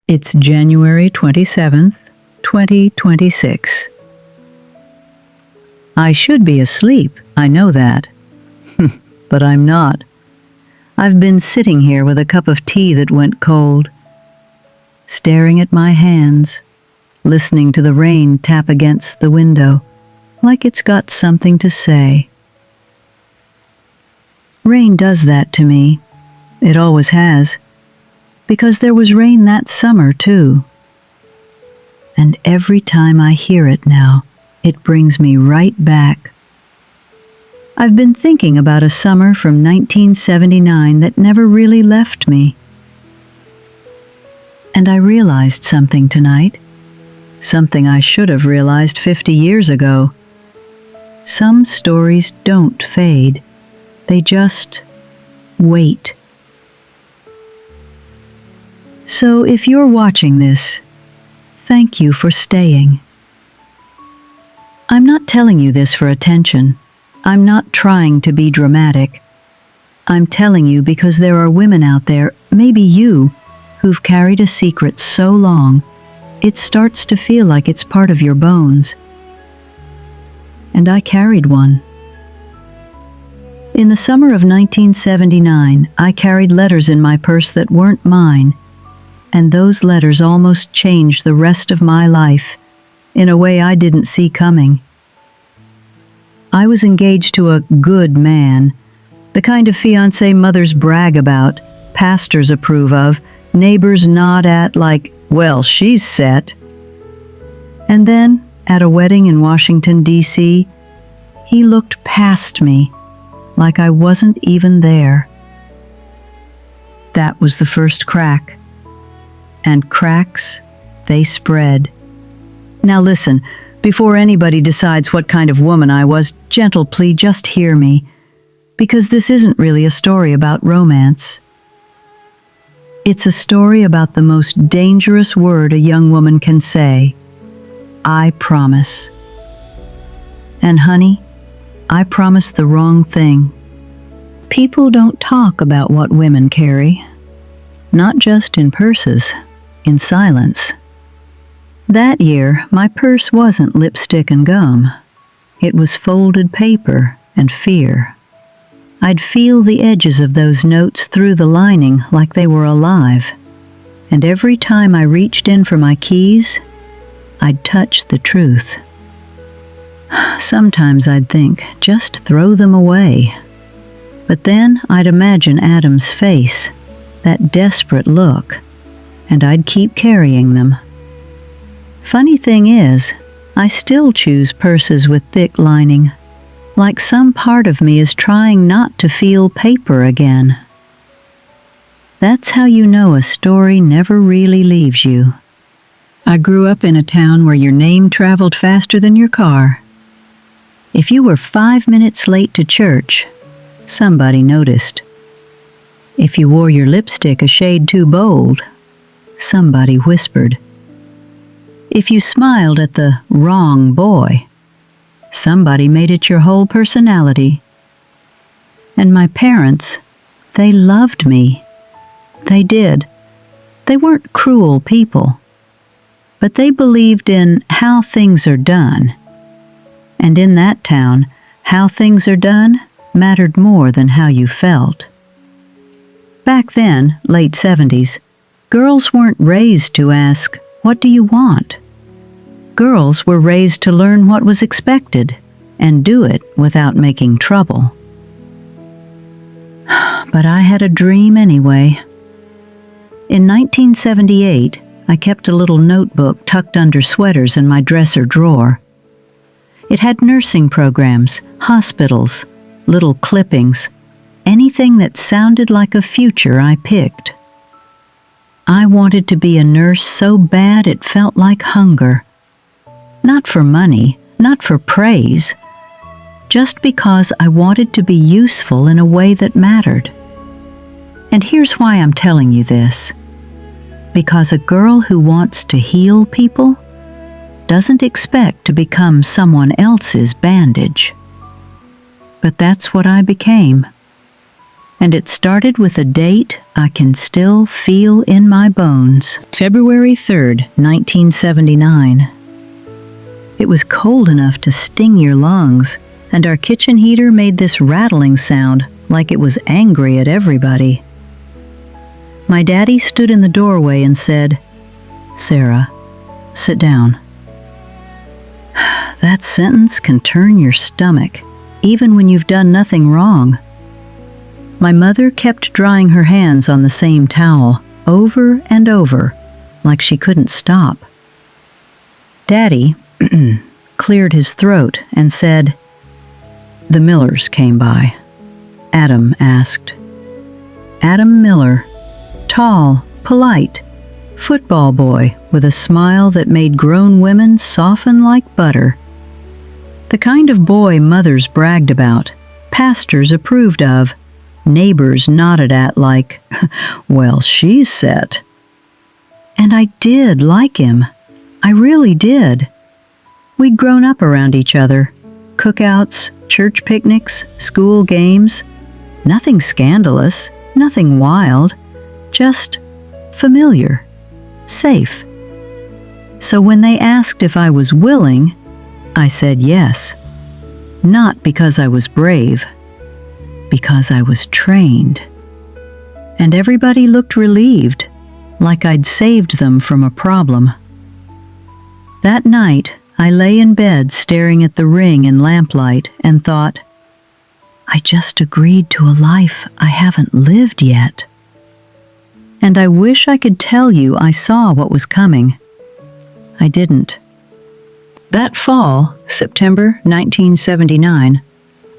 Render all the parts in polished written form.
It's January 27th, 2026. I should be asleep, I know that. But I'm not. I've been sitting here with a cup of tea that went cold, staring at my hands, listening to the rain tap against the window, like it's got something to say. Rain does that to me. It always has. Because there was rain that summer, too. And every time I hear it now, it brings me right back. I've been thinking about a summer from 1979 that never really left me. And I realized something tonight. Something I should have realized 50 years ago. Some stories don't fade. They just wait. So if you're watching this, thank you for staying. I'm not telling you this for attention. I'm not trying to be dramatic. I'm telling you because there are women out there, maybe you, who've carried a secret so long, it starts to feel like it's part of your bones. And I carried one. In the summer of 1979, I carried letters in my purse that weren't mine. And those letters almost changed the rest of my life in a way I didn't see coming. I was engaged to a good man, the kind of fiancé mothers brag about, pastors approve of, neighbors nod at like, well, she's set. And then, at a wedding in Washington, D.C., he looked past me like I wasn't even there. That was the first crack. And cracks, they spread. Now listen, before anybody decides what kind of woman I was, gentle plea, just hear me, because this isn't really a story about romance. It's a story about the most dangerous word a young woman can say, I promise. And honey, I promised the wrong thing. People don't talk about what women carry, not just in purses. In silence. That year, my purse wasn't lipstick and gum. It was folded paper and fear. I'd feel the edges of those notes through the lining like they were alive. And every time I reached in for my keys, I'd touch the truth. Sometimes I'd think, just throw them away. But then I'd imagine Adam's face, that desperate look, and I'd keep carrying them. Funny thing is, I still choose purses with thick lining, like some part of me is trying not to feel paper again. That's how you know a story never really leaves you. I grew up in a town where your name traveled faster than your car. If you were 5 minutes late to church, somebody noticed. If you wore your lipstick a shade too bold, somebody whispered. If you smiled at the wrong boy, somebody made it your whole personality. And my parents, they loved me. They did. They weren't cruel people, but they believed in how things are done. And in that town, how things are done mattered more than how you felt. Back then, late 70s, girls weren't raised to ask, what do you want? Girls were raised to learn what was expected and do it without making trouble. But I had a dream anyway. In 1978, I kept a little notebook tucked under sweaters in my dresser drawer. It had nursing programs, hospitals, little clippings, anything that sounded like a future I picked. I wanted to be a nurse so bad it felt like hunger. Not for money, not for praise, just because I wanted to be useful in a way that mattered. And here's why I'm telling you this. Because a girl who wants to heal people doesn't expect to become someone else's bandage. But that's what I became. And it started with a date I can still feel in my bones. February 3rd, 1979. It was cold enough to sting your lungs, and our kitchen heater made this rattling sound like it was angry at everybody. My daddy stood in the doorway and said, "Sarah, sit down." That sentence can turn your stomach, even when you've done nothing wrong. My mother kept drying her hands on the same towel, over and over, like she couldn't stop. Daddy cleared his throat and said, "The Millers came by." Adam asked. Adam Miller, tall, polite, football boy with a smile that made grown women soften like butter. The kind of boy mothers bragged about, pastors approved of, neighbors nodded at like, "Well, she's set." And I did like him. I really did. We'd grown up around each other. Cookouts, church picnics, school games. Nothing scandalous, nothing wild, just familiar, safe. So when they asked if I was willing, I said yes. Not because I was brave, because I was trained. And everybody looked relieved, like I'd saved them from a problem. That night, I lay in bed staring at the ring in lamplight and thought, I just agreed to a life I haven't lived yet. And I wish I could tell you I saw what was coming. I didn't. That fall, September 1979,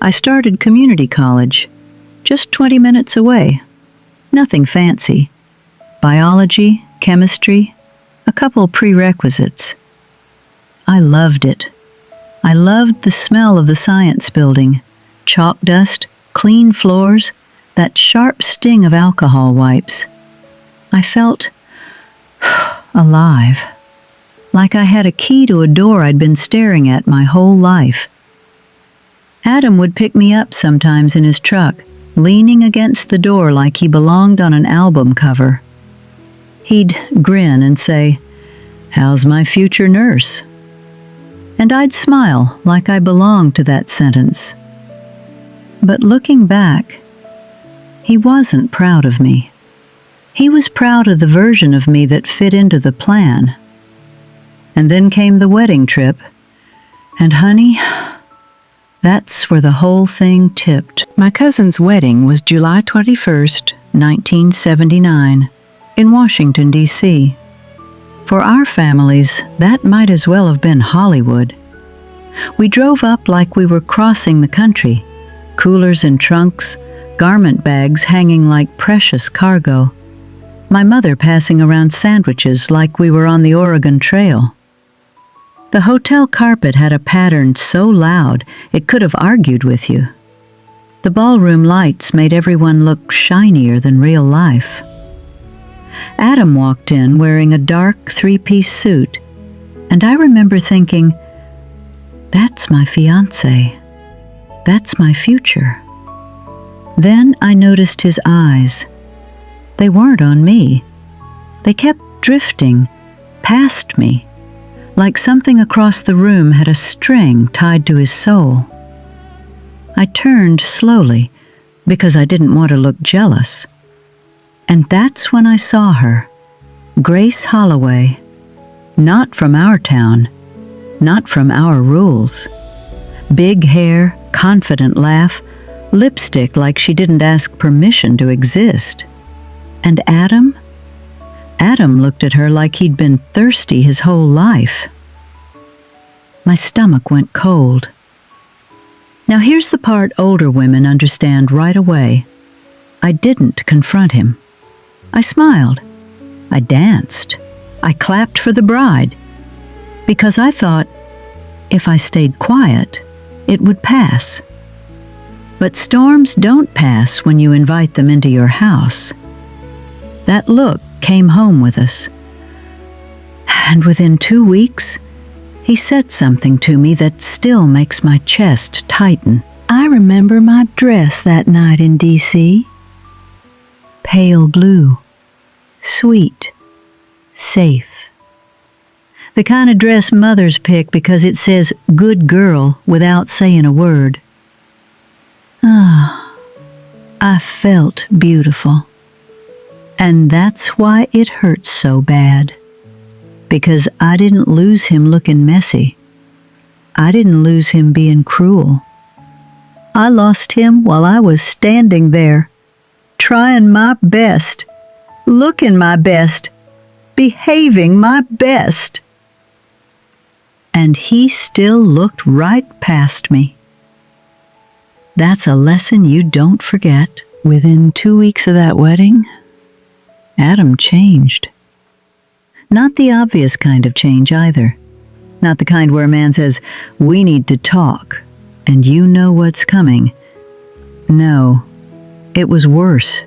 I started community college, just 20 minutes away. Nothing fancy. Biology, chemistry, a couple prerequisites. I loved it. I loved the smell of the science building, chalk dust, clean floors, that sharp sting of alcohol wipes. I felt alive, like I had a key to a door I'd been staring at my whole life. Adam would pick me up sometimes in his truck, leaning against the door like he belonged on an album cover. He'd grin and say, "How's my future nurse?" And I'd smile like I belonged to that sentence. But looking back, he wasn't proud of me. He was proud of the version of me that fit into the plan. And then came the wedding trip, and honey, that's where the whole thing tipped. My cousin's wedding was July 21st, 1979, in Washington, D.C. For our families, that might as well have been Hollywood. We drove up like we were crossing the country, coolers and trunks, garment bags hanging like precious cargo. My mother passing around sandwiches like we were on the Oregon Trail. The hotel carpet had a pattern so loud it could have argued with you. The ballroom lights made everyone look shinier than real life. Adam walked in wearing a dark three-piece suit, and I remember thinking, that's my fiancé. That's my future. Then I noticed his eyes. They weren't on me. They kept drifting past me, like something across the room had a string tied to his soul. I turned slowly because I didn't want to look jealous. And that's when I saw her, Grace Holloway, not from our town, not from our rules. Big hair, confident laugh, lipstick like she didn't ask permission to exist. And Adam? Adam looked at her like he'd been thirsty his whole life. My stomach went cold. Now here's the part older women understand right away. I didn't confront him. I smiled. I danced. I clapped for the bride. Because I thought, if I stayed quiet, it would pass. But storms don't pass when you invite them into your house. That look came home with us. And within 2 weeks, he said something to me that still makes my chest tighten. I remember my dress that night in D.C., pale blue, sweet, safe. The kind of dress mothers pick because it says good girl without saying a word. Ah, I felt beautiful. And that's why it hurts so bad. Because I didn't lose him looking messy. I didn't lose him being cruel. I lost him while I was standing there, trying my best, looking my best, behaving my best. And he still looked right past me. That's a lesson you don't forget. Within 2 weeks of that wedding, Adam changed. Not the obvious kind of change either. Not the kind where a man says, "We need to talk," and you know what's coming. No, it was worse.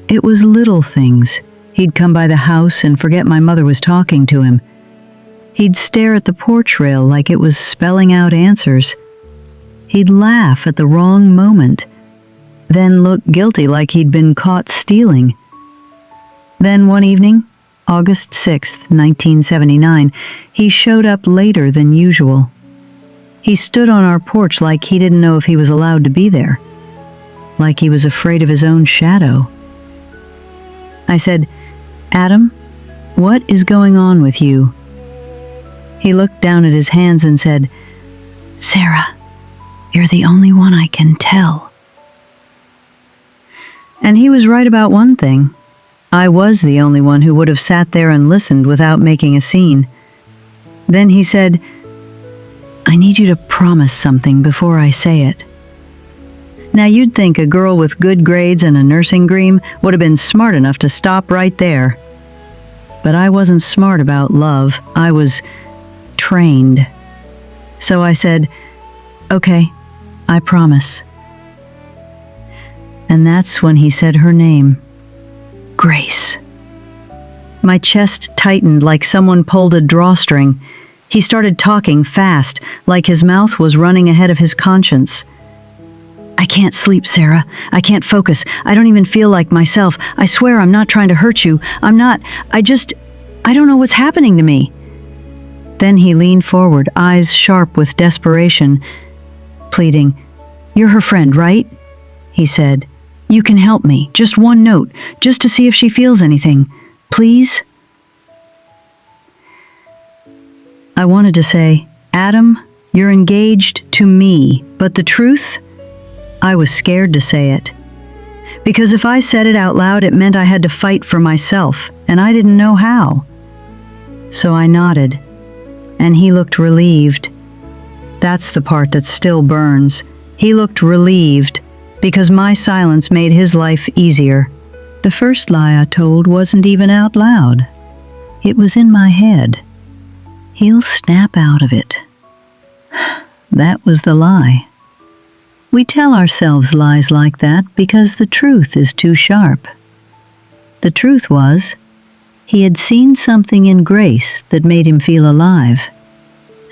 It was little things. He'd come by the house and forget my mother was talking to him. He'd stare at the porch rail like it was spelling out answers. He'd laugh at the wrong moment, then look guilty like he'd been caught stealing. Then one evening, August 6th, 1979, he showed up later than usual. He stood on our porch like he didn't know if he was allowed to be there, like he was afraid of his own shadow. I said, "Adam, what is going on with you?" He looked down at his hands and said, "Sarah, you're the only one I can tell." And he was right about one thing. I was the only one who would have sat there and listened without making a scene. Then he said, "I need you to promise something before I say it." Now you'd think a girl with good grades and a nursing dream would have been smart enough to stop right there. But I wasn't smart about love. I was trained. So I said, "Okay, I promise." And that's when he said her name. Grace. My chest tightened like someone pulled a drawstring. He started talking fast, like his mouth was running ahead of his conscience. "I can't sleep, Sarah. I can't focus. I don't even feel like myself. I swear I'm not trying to hurt you. I'm not. I don't know what's happening to me." Then he leaned forward, eyes sharp with desperation, pleading, "You're her friend, right?" he said. "You can help me. Just one note, just to see if she feels anything. Please?" I wanted to say, "Adam, you're engaged to me," but the truth? I was scared to say it. Because if I said it out loud, it meant I had to fight for myself, and I didn't know how. So I nodded, and he looked relieved. That's the part that still burns. He looked relieved, because my silence made his life easier. The first lie I told wasn't even out loud. It was in my head. He'll snap out of it. That was the lie. We tell ourselves lies like that because the truth is too sharp. The truth was, he had seen something in Grace that made him feel alive,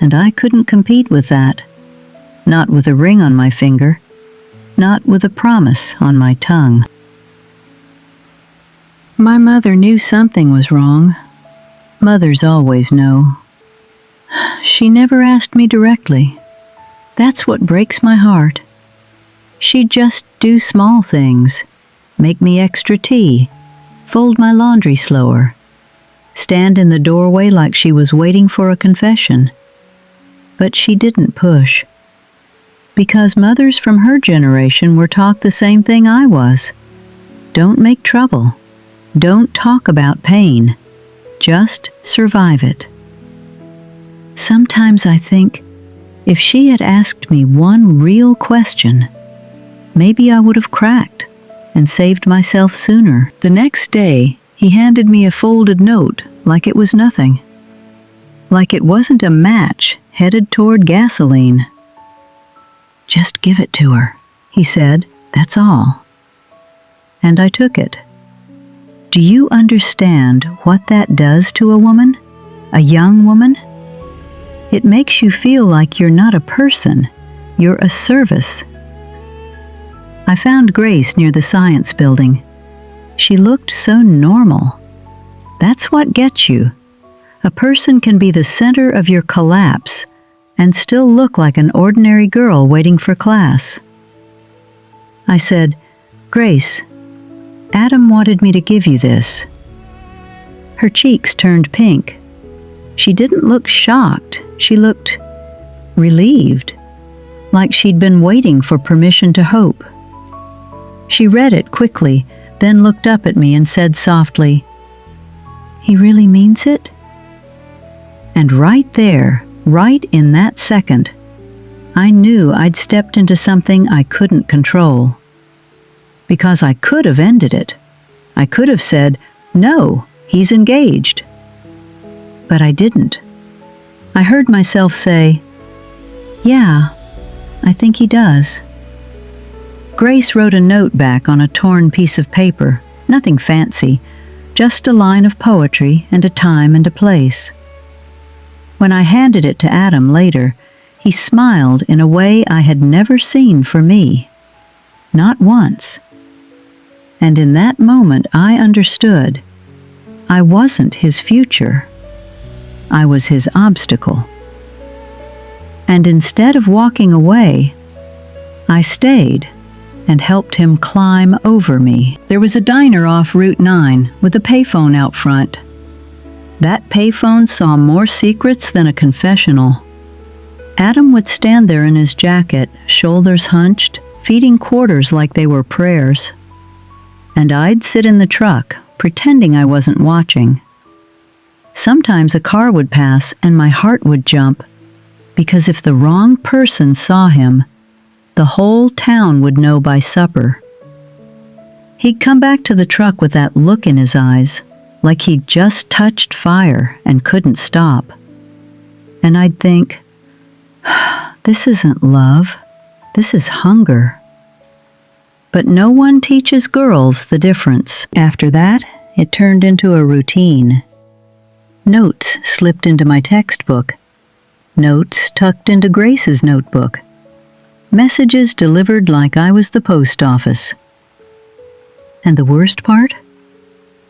and I couldn't compete with that. Not with a ring on my finger. Not with a promise on my tongue. My mother knew something was wrong. Mothers always know. She never asked me directly. That's what breaks my heart. She'd just do small things. Make me extra tea. Fold my laundry slower. Stand in the doorway like she was waiting for a confession. But she didn't push. Because mothers from her generation were taught the same thing I was. Don't make trouble. Don't talk about pain. Just survive it. Sometimes I think, if she had asked me one real question, maybe I would have cracked and saved myself sooner. The next day, he handed me a folded note like it was nothing. Like it wasn't a match headed toward gasoline. "Just give it to her," he said. "That's all." And I took it. Do you understand what that does to a woman? A young woman? It makes you feel like you're not a person. You're a service. I found Grace near the science building. She looked so normal. That's what gets you. A person can be the center of your collapse and still look like an ordinary girl waiting for class. I said, "Grace, Adam wanted me to give you this." Her cheeks turned pink. She didn't look shocked. She looked relieved, like she'd been waiting for permission to hope. She read it quickly, then looked up at me and said softly, "He really means it?" And right there, right in that second, I knew I'd stepped into something I couldn't control. Because I could have ended it. I could have said, "No, he's engaged." But I didn't. I heard myself say, "Yeah, I think he does." Grace wrote a note back on a torn piece of paper, nothing fancy, just a line of poetry and a time and a place. When I handed it to Adam later, he smiled in a way I had never seen for me. Not once. And in that moment I understood I wasn't his future. I was his obstacle. And instead of walking away, I stayed and helped him climb over me. There was a diner off Route 9 with a payphone out front. That payphone saw more secrets than a confessional. Adam would stand there in his jacket, shoulders hunched, feeding quarters like they were prayers. And I'd sit in the truck, pretending I wasn't watching. Sometimes a car would pass and my heart would jump, because if the wrong person saw him, the whole town would know by supper. He'd come back to the truck with that look in his eyes, like he'd just touched fire and couldn't stop. And I'd think, this isn't love, this is hunger. But no one teaches girls the difference. After that, it turned into a routine. Notes slipped into my textbook. Notes tucked into Grace's notebook. Messages delivered like I was the post office. And the worst part?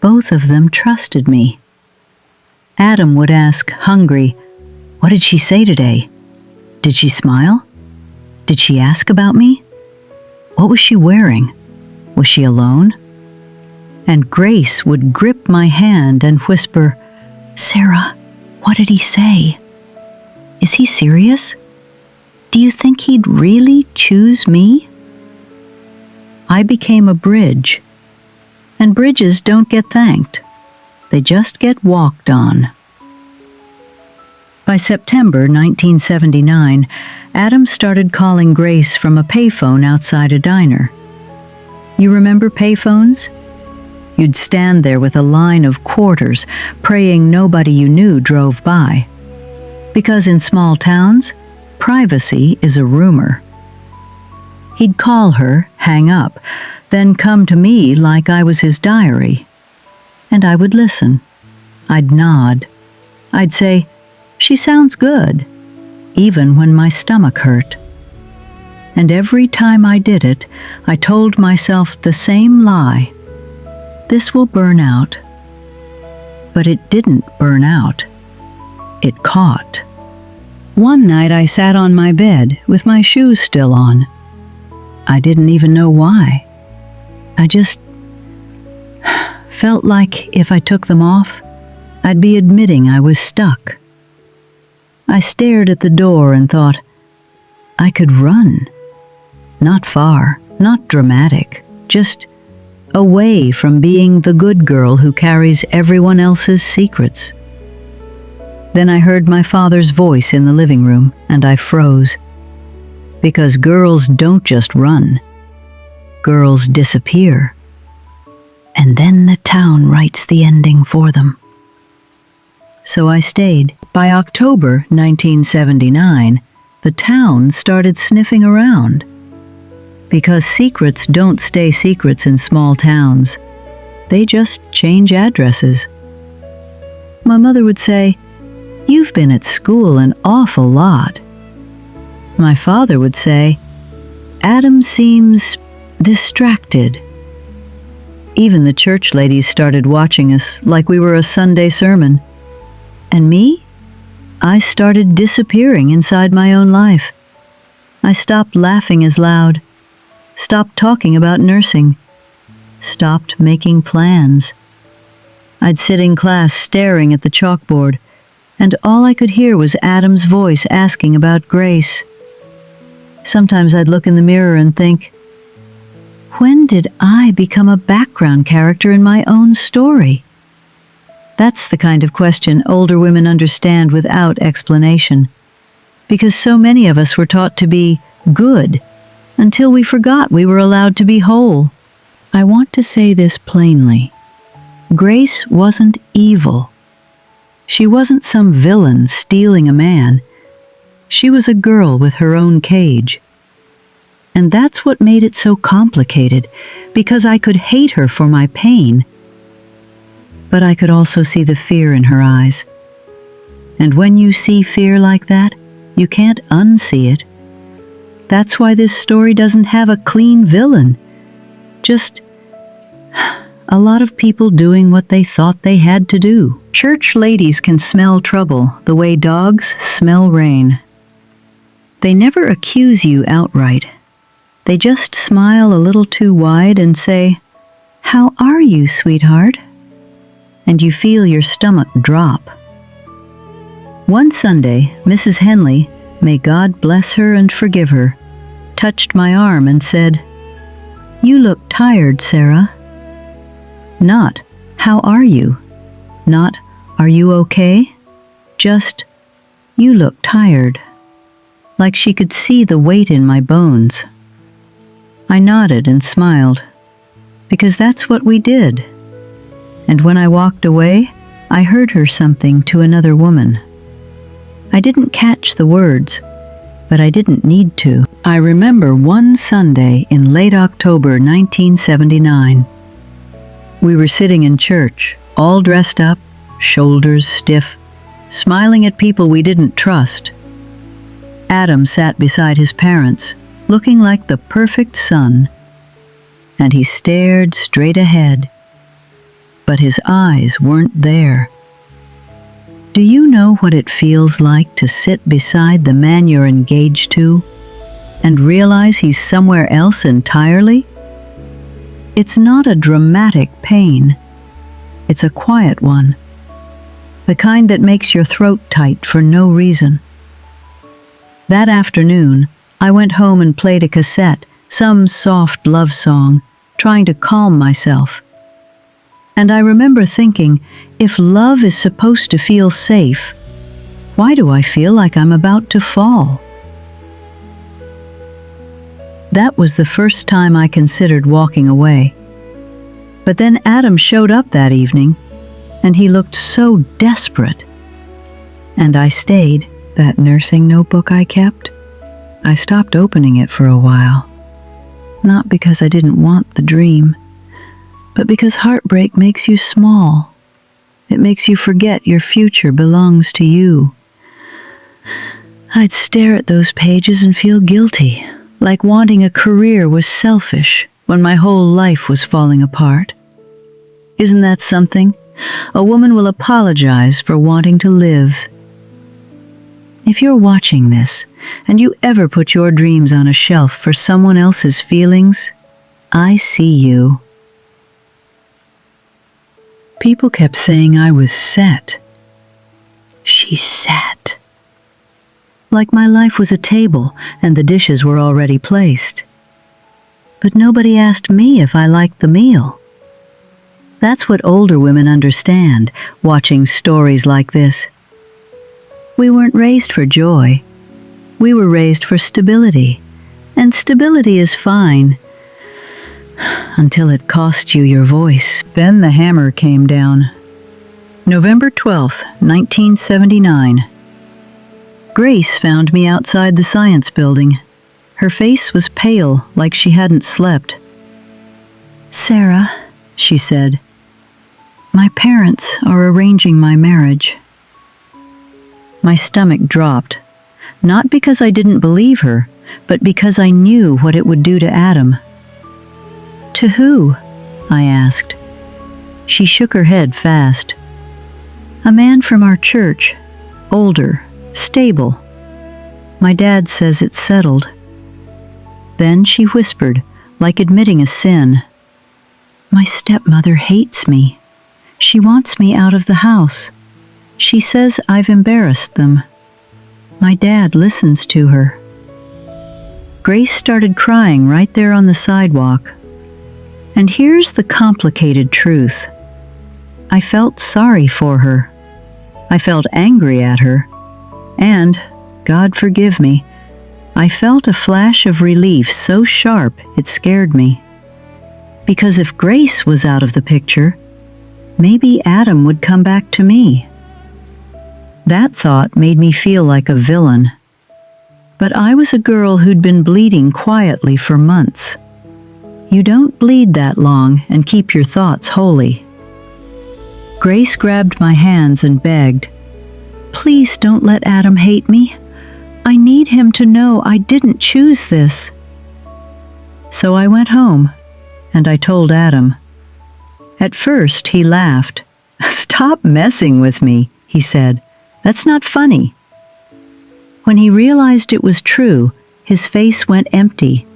Both of them trusted me. Adam would ask, hungry, "What did she say today? Did she smile? Did she ask about me? What was she wearing? Was she alone?" And Grace would grip my hand and whisper, "Sarah, what did he say? Is he serious? Do you think he'd really choose me?" I became a bridge. And bridges don't get thanked. They just get walked on. By September 1979, Adam started calling Grace from a payphone outside a diner. You remember payphones? You'd stand there with a line of quarters, praying nobody you knew drove by. Because in small towns, privacy is a rumor. He'd call her, hang up, then come to me like I was his diary. And I would listen. I'd nod. I'd say, "She sounds good," even when my stomach hurt. And every time I did it, I told myself the same lie. This will burn out. But it didn't burn out. It caught. One night I sat on my bed with my shoes still on. I didn't even know why. I just felt like if I took them off, I'd be admitting I was stuck. I stared at the door and thought, I could run. Not far, not dramatic, just away from being the good girl who carries everyone else's secrets. Then I heard my father's voice in the living room, and I froze. Because girls don't just run. Girls disappear. And then the town writes the ending for them. So I stayed. By October 1979, the town started sniffing around. Because secrets don't stay secrets in small towns. They just change addresses. My mother would say, "You've been at school an awful lot." My father would say, "Adam seems distracted." Even the church ladies started watching us like we were a Sunday sermon. And me? I started disappearing inside my own life. I stopped laughing as loud, stopped talking about nursing, stopped making plans. I'd sit in class staring at the chalkboard, and all I could hear was Adam's voice asking about Grace. Sometimes I'd look in the mirror and think, when did I become a background character in my own story? That's the kind of question older women understand without explanation, because so many of us were taught to be good until we forgot we were allowed to be whole. I want to say this plainly. Grace wasn't evil. She wasn't some villain stealing a man. She was a girl with her own cage. And that's what made it so complicated, because I could hate her for my pain, but I could also see the fear in her eyes. And when you see fear like that, you can't unsee it. That's why this story doesn't have a clean villain. Just a lot of people doing what they thought they had to do. Church ladies can smell trouble the way dogs smell rain. They never accuse you outright. They just smile a little too wide and say, "How are you, sweetheart?" And you feel your stomach drop. One Sunday, Mrs. Henley, may God bless her and forgive her, touched my arm and said, "You look tired, Sarah." Not, "How are you?" Not, "Are you okay?" Just, "You look tired." Like she could see the weight in my bones. I nodded and smiled, because that's what we did. And when I walked away, I heard her something to another woman. I didn't catch the words, but I didn't need to. I remember one Sunday in late October 1979. We were sitting in church, all dressed up, shoulders stiff, smiling at people we didn't trust. Adam sat beside his parents, looking like the perfect son, and he stared straight ahead, but his eyes weren't there. Do you know what it feels like to sit beside the man you're engaged to and realize he's somewhere else entirely? It's not a dramatic pain. It's a quiet one, the kind that makes your throat tight for no reason. That afternoon, I went home and played a cassette, some soft love song, trying to calm myself. And I remember thinking, if love is supposed to feel safe, why do I feel like I'm about to fall? That was the first time I considered walking away. But then Adam showed up that evening, and he looked so desperate. And I stayed. That nursing notebook I kept, I stopped opening it for a while. Not because I didn't want the dream, but because heartbreak makes you small. It makes you forget your future belongs to you. I'd stare at those pages and feel guilty, like wanting a career was selfish when my whole life was falling apart. Isn't that something? A woman will apologize for wanting to live. If you're watching this, and you ever put your dreams on a shelf for someone else's feelings, I see you. People kept saying I was set. She sat. Like my life was a table and the dishes were already placed. But nobody asked me if I liked the meal. That's what older women understand, watching stories like this. We weren't raised for joy. We were raised for stability. And stability is fine, until it costs you your voice. Then the hammer came down. November 12th, 1979. Grace found me outside the science building. Her face was pale, like she hadn't slept. "Sarah," she said, "my parents are arranging my marriage." My stomach dropped, not because I didn't believe her, but because I knew what it would do to Adam. "To who?" I asked. She shook her head fast. A man from our church, older, stable. My dad says it's settled. Then she whispered, like admitting a sin. My stepmother hates me. She wants me out of the house. She says I've embarrassed them. My dad listens to her. Grace started crying right there on the sidewalk. And here's the complicated truth. I felt sorry for her. I felt angry at her. And, God forgive me, I felt a flash of relief so sharp it scared me. Because if Grace was out of the picture, maybe Adam would come back to me. That thought made me feel like a villain. But I was a girl who'd been bleeding quietly for months. You don't bleed that long and keep your thoughts holy. Grace grabbed my hands and begged, "Please don't let Adam hate me. I need him to know I didn't choose this." So I went home, and I told Adam. At first, he laughed. "Stop messing with me," he said. "That's not funny." When he realized it was true, his face went empty,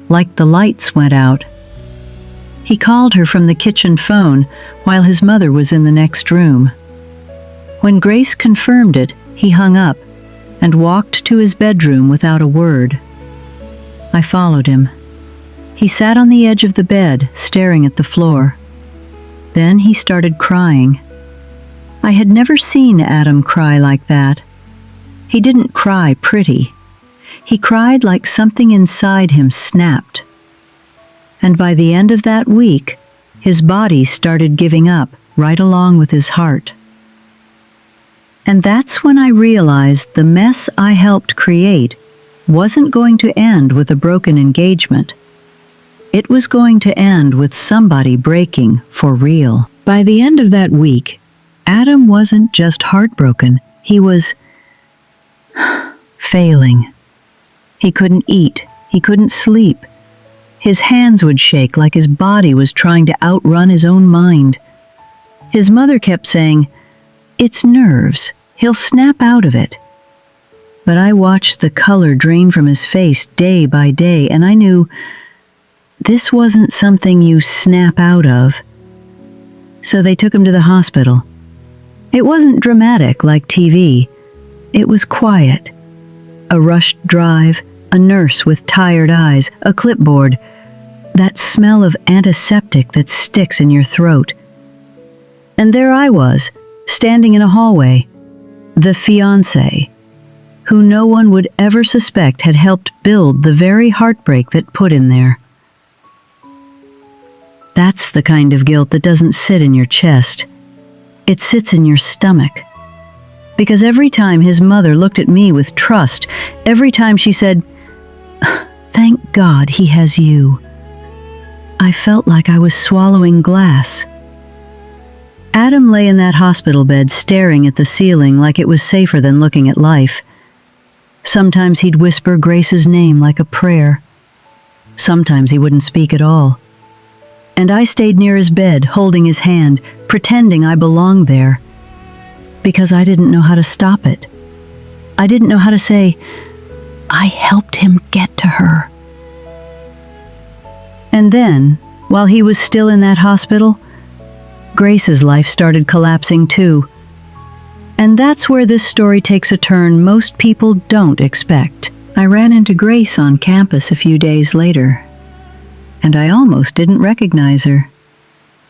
like the lights went out. He called her from the kitchen phone while his mother was in the next room. When Grace confirmed it, he hung up and walked to his bedroom without a word. I followed him. He sat on the edge of the bed, staring at the floor. Then he started crying. I had never seen Adam cry like that. He didn't cry pretty. He cried like something inside him snapped. And by the end of that week, his body started giving up right along with his heart. And that's when I realized the mess I helped create wasn't going to end with a broken engagement. It was going to end with somebody breaking for real. By the end of that week, Adam wasn't just heartbroken, he was failing. He couldn't eat, he couldn't sleep. His hands would shake like his body was trying to outrun his own mind. His mother kept saying, "It's nerves, he'll snap out of it." But I watched the color drain from his face day by day, and I knew this wasn't something you snap out of. So they took him to the hospital. It wasn't dramatic like TV. It was quiet. A rushed drive, a nurse with tired eyes, a clipboard, that smell of antiseptic that sticks in your throat. And there I was, standing in a hallway, the fiancé, who no one would ever suspect had helped build the very heartbreak that put him there. That's the kind of guilt that doesn't sit in your chest. It sits in your stomach. Because every time his mother looked at me with trust, every time she said, "Thank God he has you," I felt like I was swallowing glass. Adam lay in that hospital bed staring at the ceiling like it was safer than looking at life. Sometimes he'd whisper Grace's name like a prayer. Sometimes he wouldn't speak at all. And I stayed near his bed, holding his hand, pretending I belonged there. Because I didn't know how to stop it. I didn't know how to say, "I helped him get to her." And then, while he was still in that hospital, Grace's life started collapsing too. And that's where this story takes a turn most people don't expect. I ran into Grace on campus a few days later, and I almost didn't recognize her.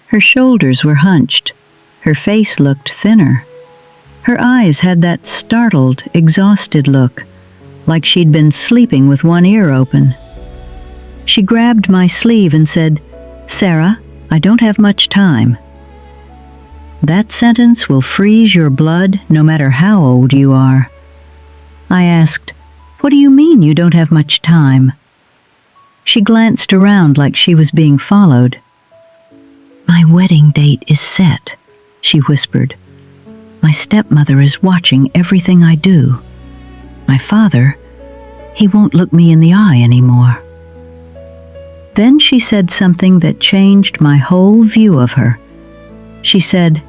Her shoulders were hunched. Her face looked thinner. Her eyes had that startled, exhausted look, like she'd been sleeping with one ear open. She grabbed my sleeve and said, "Sarah, I don't have much time." That sentence will freeze your blood no matter how old you are. I asked, "What do you mean you don't have much time?" She glanced around like she was being followed. "My wedding date is set," she whispered. "My stepmother is watching everything I do. My father, he won't look me in the eye anymore." Then she said something that changed my whole view of her. She said,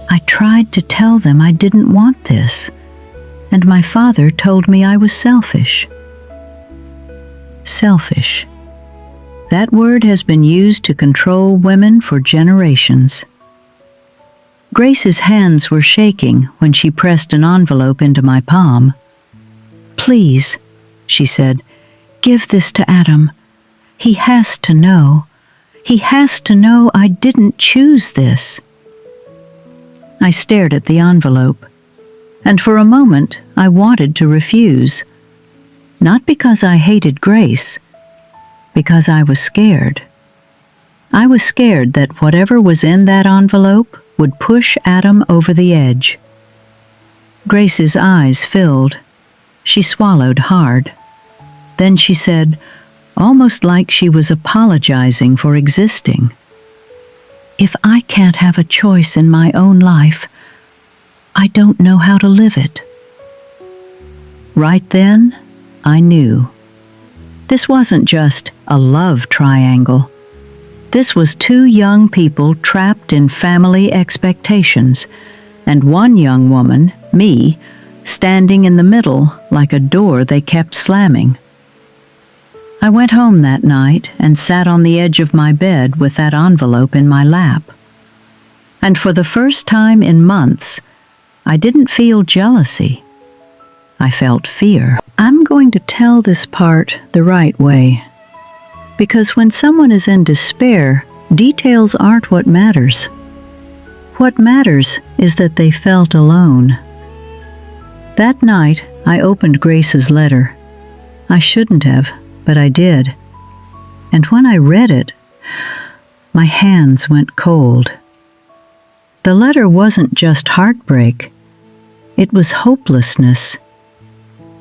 "I tried to tell them I didn't want this, and my father told me I was selfish." Selfish. That word has been used to control women for generations. Grace's hands were shaking when she pressed an envelope into my palm. "Please," she said, "give this to Adam. He has to know. He has to know I didn't choose this." I stared at the envelope, and for a moment I wanted to refuse. Not because I hated Grace, because I was scared. I was scared that whatever was in that envelope would push Adam over the edge. Grace's eyes filled. She swallowed hard. Then she said, almost like she was apologizing for existing, "If I can't have a choice in my own life, I don't know how to live it." Right then, I knew. This wasn't just a love triangle. This was two young people trapped in family expectations, and one young woman, me, standing in the middle like a door they kept slamming. I went home that night and sat on the edge of my bed with that envelope in my lap. And for the first time in months, I didn't feel jealousy. I felt fear. I'm going to tell this part the right way, because when someone is in despair, details aren't what matters. What matters is that they felt alone. That night, I opened Grace's letter. I shouldn't have, but I did. And when I read it, my hands went cold. The letter wasn't just heartbreak. It was hopelessness.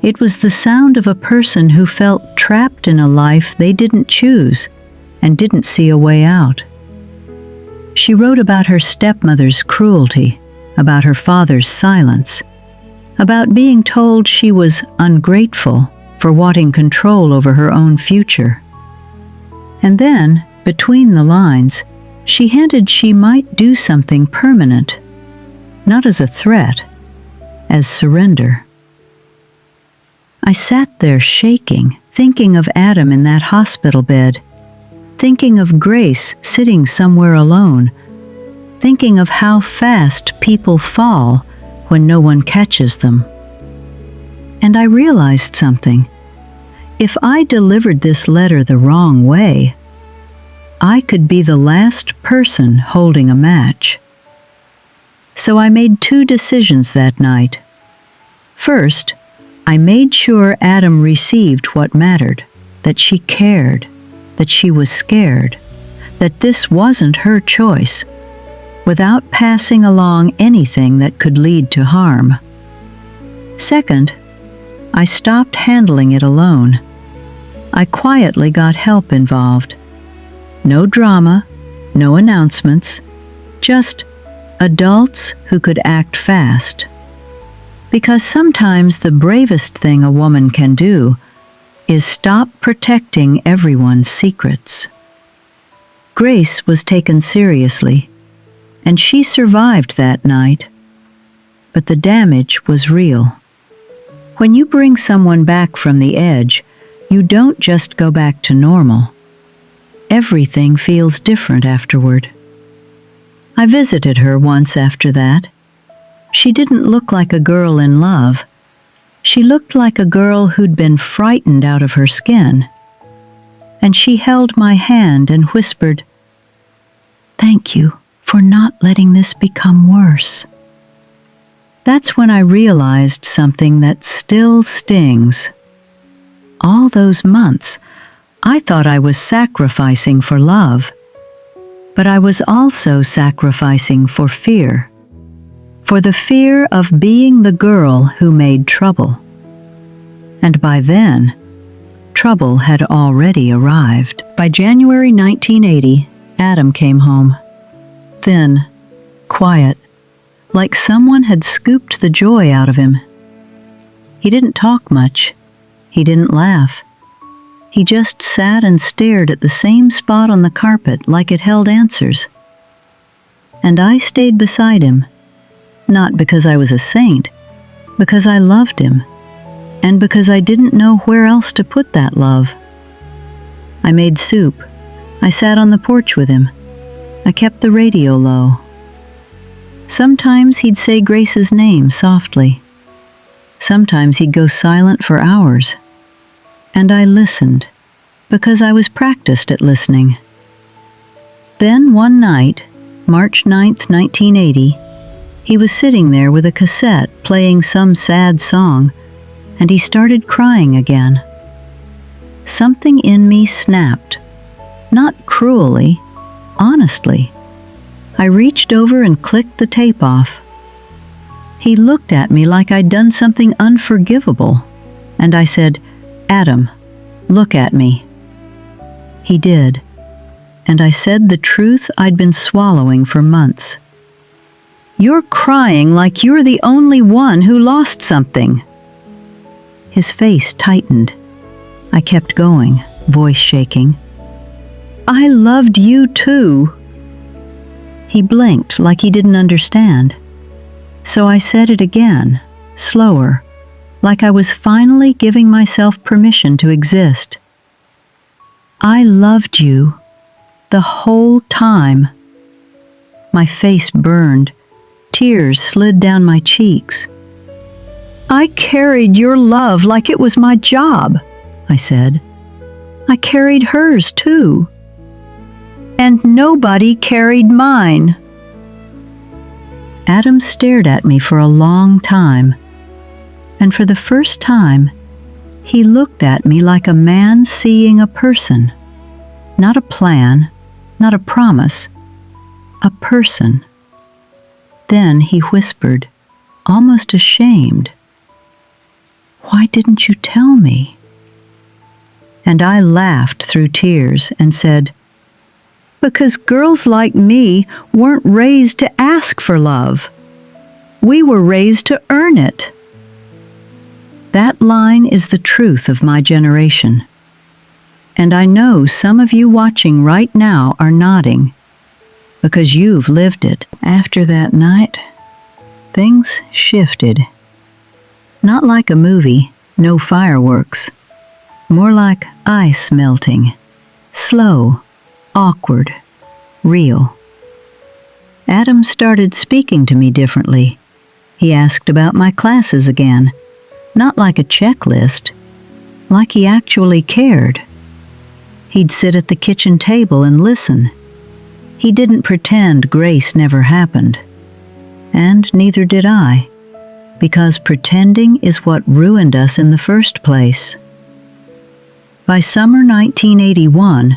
It was the sound of a person who felt trapped in a life they didn't choose and didn't see a way out. She wrote about her stepmother's cruelty, about her father's silence, about being told she was ungrateful for wanting control over her own future. And then, between the lines, she hinted she might do something permanent, not as a threat, as surrender. I sat there shaking, thinking of Adam in that hospital bed, thinking of Grace sitting somewhere alone, thinking of how fast people fall when no one catches them. And I realized something. If I delivered this letter the wrong way, I could be the last person holding a match. So I made two decisions that night. First, I made sure Adam received what mattered, that she cared, that she was scared, that this wasn't her choice, without passing along anything that could lead to harm. Second, I stopped handling it alone. I quietly got help involved. No drama, no announcements, just adults who could act fast. Because sometimes the bravest thing a woman can do is stop protecting everyone's secrets. Grace was taken seriously, and she survived that night. But the damage was real. When you bring someone back from the edge, you don't just go back to normal. Everything feels different afterward. I visited her once after that. She didn't look like a girl in love. She looked like a girl who'd been frightened out of her skin. And she held my hand and whispered, "Thank you for not letting this become worse." That's when I realized something that still stings. All those months, I thought I was sacrificing for love, but I was also sacrificing for fear. For the fear of being the girl who made trouble. And by then, trouble had already arrived. By January 1980, Adam came home. Thin, quiet, like someone had scooped the joy out of him. He didn't talk much. He didn't laugh. He just sat and stared at the same spot on the carpet like it held answers. And I stayed beside him, not because I was a saint, because I loved him, and because I didn't know where else to put that love. I made soup. I sat on the porch with him. I kept the radio low. Sometimes he'd say Grace's name softly. Sometimes he'd go silent for hours. And I listened, because I was practiced at listening. Then one night, March 9th, 1980, he was sitting there with a cassette playing some sad song, and he started crying again. Something in me snapped, not cruelly, honestly. I reached over and clicked the tape off. He looked at me like I'd done something unforgivable, and I said, "Adam, look at me." He did, and I said the truth I'd been swallowing for months. "You're crying like you're the only one who lost something." His face tightened. I kept going, voice shaking. "I loved you too." He blinked like he didn't understand. So I said it again, slower, like I was finally giving myself permission to exist. "I loved you the whole time." My face burned. Tears slid down my cheeks. "I carried your love like it was my job," I said. "I carried hers too. And nobody carried mine." Adam stared at me for a long time, and for the first time, he looked at me like a man seeing a person. Not a plan, not a promise, a person. Then he whispered, almost ashamed, "Why didn't you tell me?" And I laughed through tears and said, "Because girls like me weren't raised to ask for love. We were raised to earn it." That line is the truth of my generation. And I know some of you watching right now are nodding, because you've lived it. After that night, things shifted. Not like a movie, no fireworks. More like ice melting, slow, awkward, real. Adam started speaking to me differently. He asked about my classes again, not like a checklist, like he actually cared. He'd sit at the kitchen table and listen. He didn't pretend Grace never happened. And neither did I, because pretending is what ruined us in the first place. By summer 1981,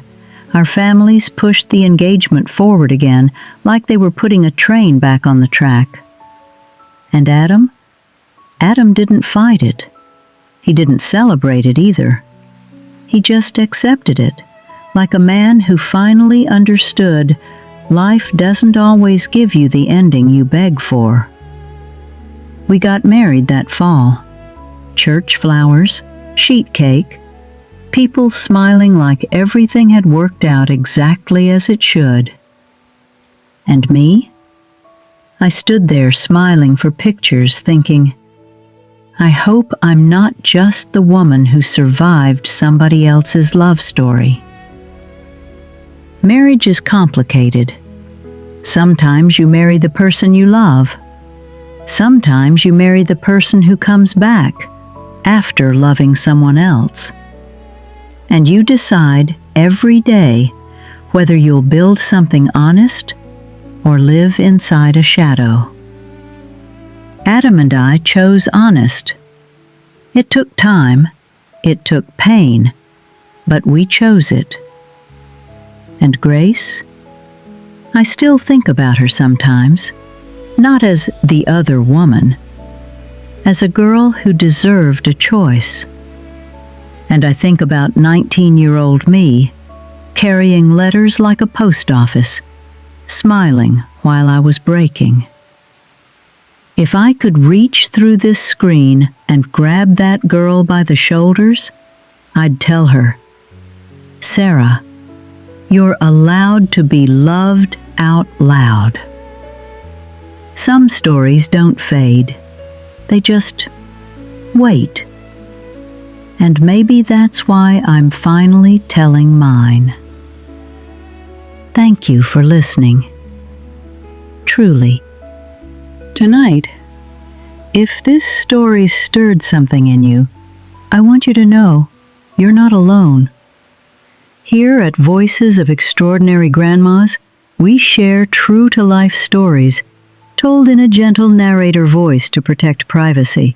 our families pushed the engagement forward again like they were putting a train back on the track. And Adam didn't fight it. He didn't celebrate it either. He just accepted it, like a man who finally understood life doesn't always give you the ending you beg for. We got married that fall. Church flowers, sheet cake, people smiling like everything had worked out exactly as it should. And me? I stood there smiling for pictures, thinking, I hope I'm not just the woman who survived somebody else's love story. Marriage is complicated. Sometimes you marry the person you love. Sometimes you marry the person who comes back after loving someone else. And you decide every day whether you'll build something honest or live inside a shadow. Adam and I chose honest. It took time, it took pain, but we chose it. And Grace? I still think about her sometimes, not as the other woman, as a girl who deserved a choice. And I think about 19-year-old me, carrying letters like a post office, smiling while I was breaking. If I could reach through this screen and grab that girl by the shoulders, I'd tell her, Sarah, you're allowed to be loved out loud. Some stories don't fade. They just wait. And maybe that's why I'm finally telling mine. Thank you for listening. Truly. Tonight, if this story stirred something in you, I want you to know you're not alone. Here at Voices of Extraordinary Grandmas, we share true-to-life stories told in a gentle narrator voice to protect privacy.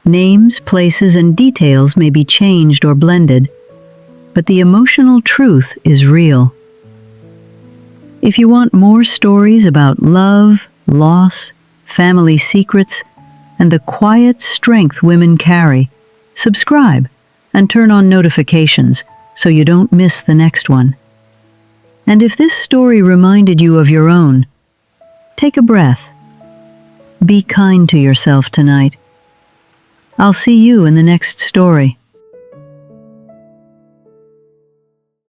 Names, places, and details may be changed or blended, but the emotional truth is real. If you want more stories about love, loss, family secrets, and the quiet strength women carry, subscribe and turn on notifications so you don't miss the next one. And if this story reminded you of your own, take a breath. Be kind to yourself tonight. I'll see you in the next story.